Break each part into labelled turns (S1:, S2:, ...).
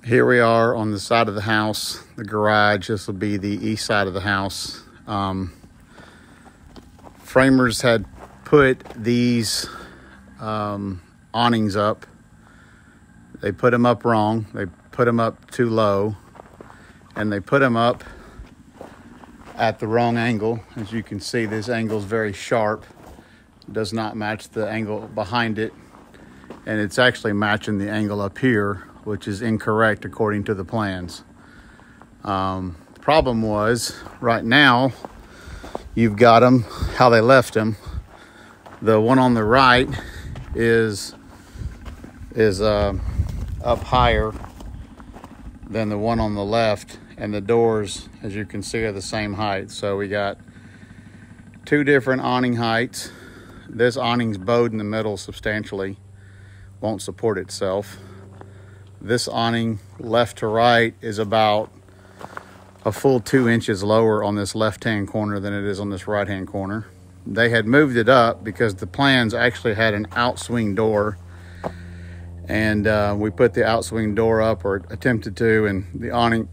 S1: Here we are on the side of the house, the garage. This will be the east side of the house. Framers had put these awnings up. They put them up wrong. They put them up too low, and they put them up at the wrong angle. As you can see, this angle is very sharp. It does not match the angle behind it, and it's actually matching the angle up here, which is incorrect according to the plans. The problem was, right now, you've got them how they left them. The one on the right is up higher than the one on the left, and the doors, as you can see, are the same height. So we got two different awning heights. This awning's bowed in the middle substantially, won't support itself. This awning left to right is about a full 2 inches lower on this left-hand corner than it is on this right-hand corner. They had moved it up because the plans actually had an outswing door, and we put the outswing door up, or attempted to, and the awning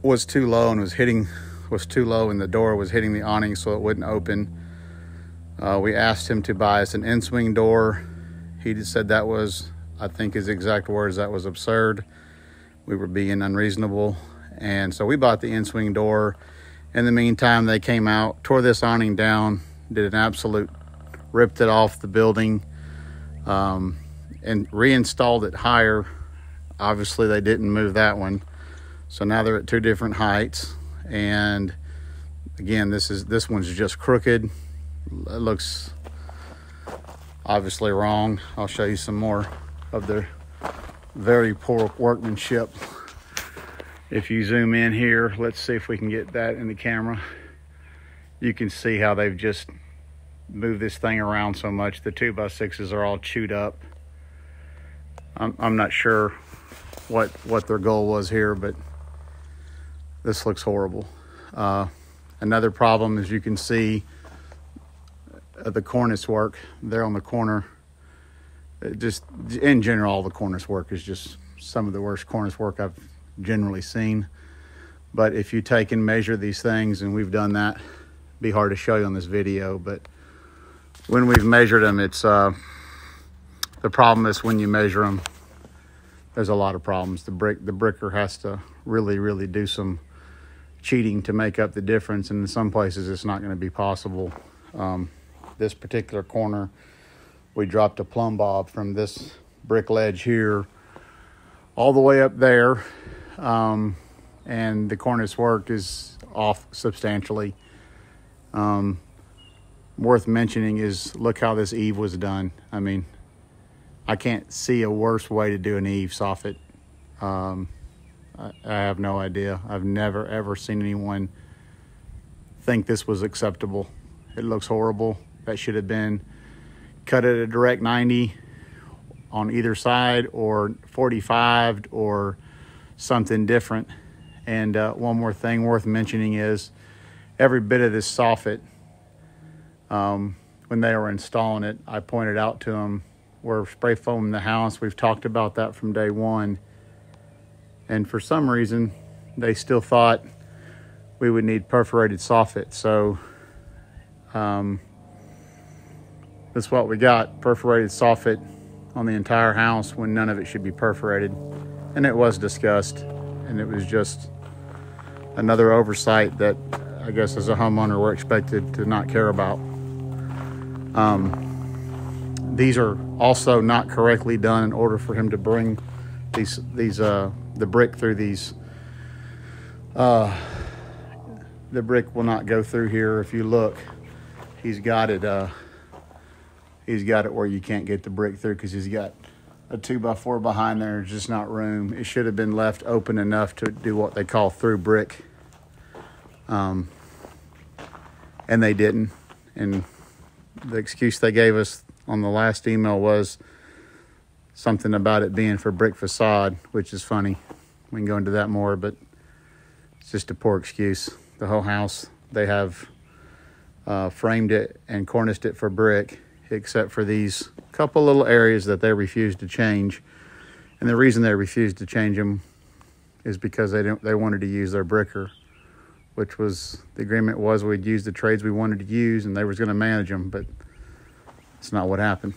S1: was too low and was too low, and the door was hitting the awning, so it wouldn't open. We asked him to buy us an in-swing door. He just said that was, I think his exact words, that was absurd. We were being unreasonable. And so we bought the in-swing door. In the meantime, they came out, tore this awning down, did an absolute, ripped it off the building, and reinstalled it higher. Obviously, they didn't move that one. So now they're at two different heights. And again, this one's just crooked. It looks obviously wrong. I'll show you some more of their very poor workmanship. If you zoom in here, let's see if we can get that in the camera. You can see how they've just moved this thing around so much. The 2x6s are all chewed up. I'm not sure what their goal was here, but this looks horrible. Another problem, as you can see, the cornice work there on the corner. Just in general, all the cornice work is just some of the worst cornice work I've generally seen. But if you take and measure these things, and we've done that, it'd be hard to show you on this video, but when we've measured them, it's the problem is when you measure them, there's a lot of problems. The bricker has to really do some cheating to make up the difference, and in some places it's not going to be possible. This particular corner, we dropped a plumb bob from this brick ledge here all the way up there, and the cornice work is off substantially. Worth mentioning is, look how this eave was done. I mean, I can't see a worse way to do an eave soffit. I have no idea. I've never ever seen anyone think this was acceptable. It looks horrible. That should have been cut at a direct 90 on either side, or 45'd, or something different. And one more thing worth mentioning is, every bit of this soffit, when they were installing it, I pointed out to them, we're spray foaming the house. We've talked about that from day one. And for some reason, they still thought we would need perforated soffit. So that's what we got, perforated soffit on the entire house, when none of it should be perforated. And it was discussed, and it was just another oversight that I guess as a homeowner we're expected to not care about. These are also not correctly done in order for him to bring the brick through these. The brick will not go through here. If you look, he's got it where you can't get the brick through, because he's got a 2x4 behind there. There's just not room. It should have been left open enough to do what they call through brick. And they didn't. And the excuse they gave us on the last email was something about it being for brick facade, which is funny. We can go into that more, but it's just a poor excuse. The whole house, they have framed it and corniced it for brick, except for these couple little areas that they refused to change. And the reason they refused to change them is because they wanted to use their bricker, which was, the agreement was we'd use the trades we wanted to use and they was going to manage them, but it's not what happened.